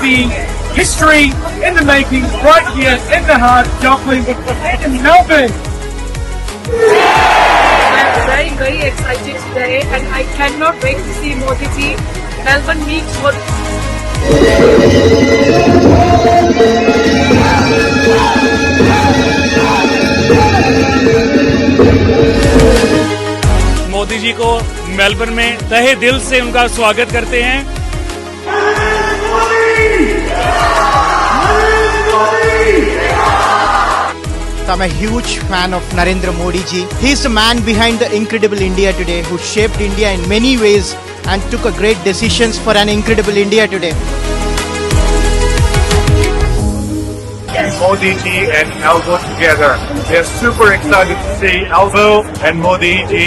see history in the making right here in the heart of Joplin in Melbourne. I'm very, very excited today and I cannot wait to see Modi ji. Melbourne meets what Modi ji को Melbourne में तहे दिल से उनका स्वागत करते हैं। I'm a huge fan of Narendra Modi ji. He is the man behind the incredible India today, who shaped India in many ways and took a great decisions for an incredible India today. Modi ji and Alvo together. We are super excited to see Alvo and Modi ji.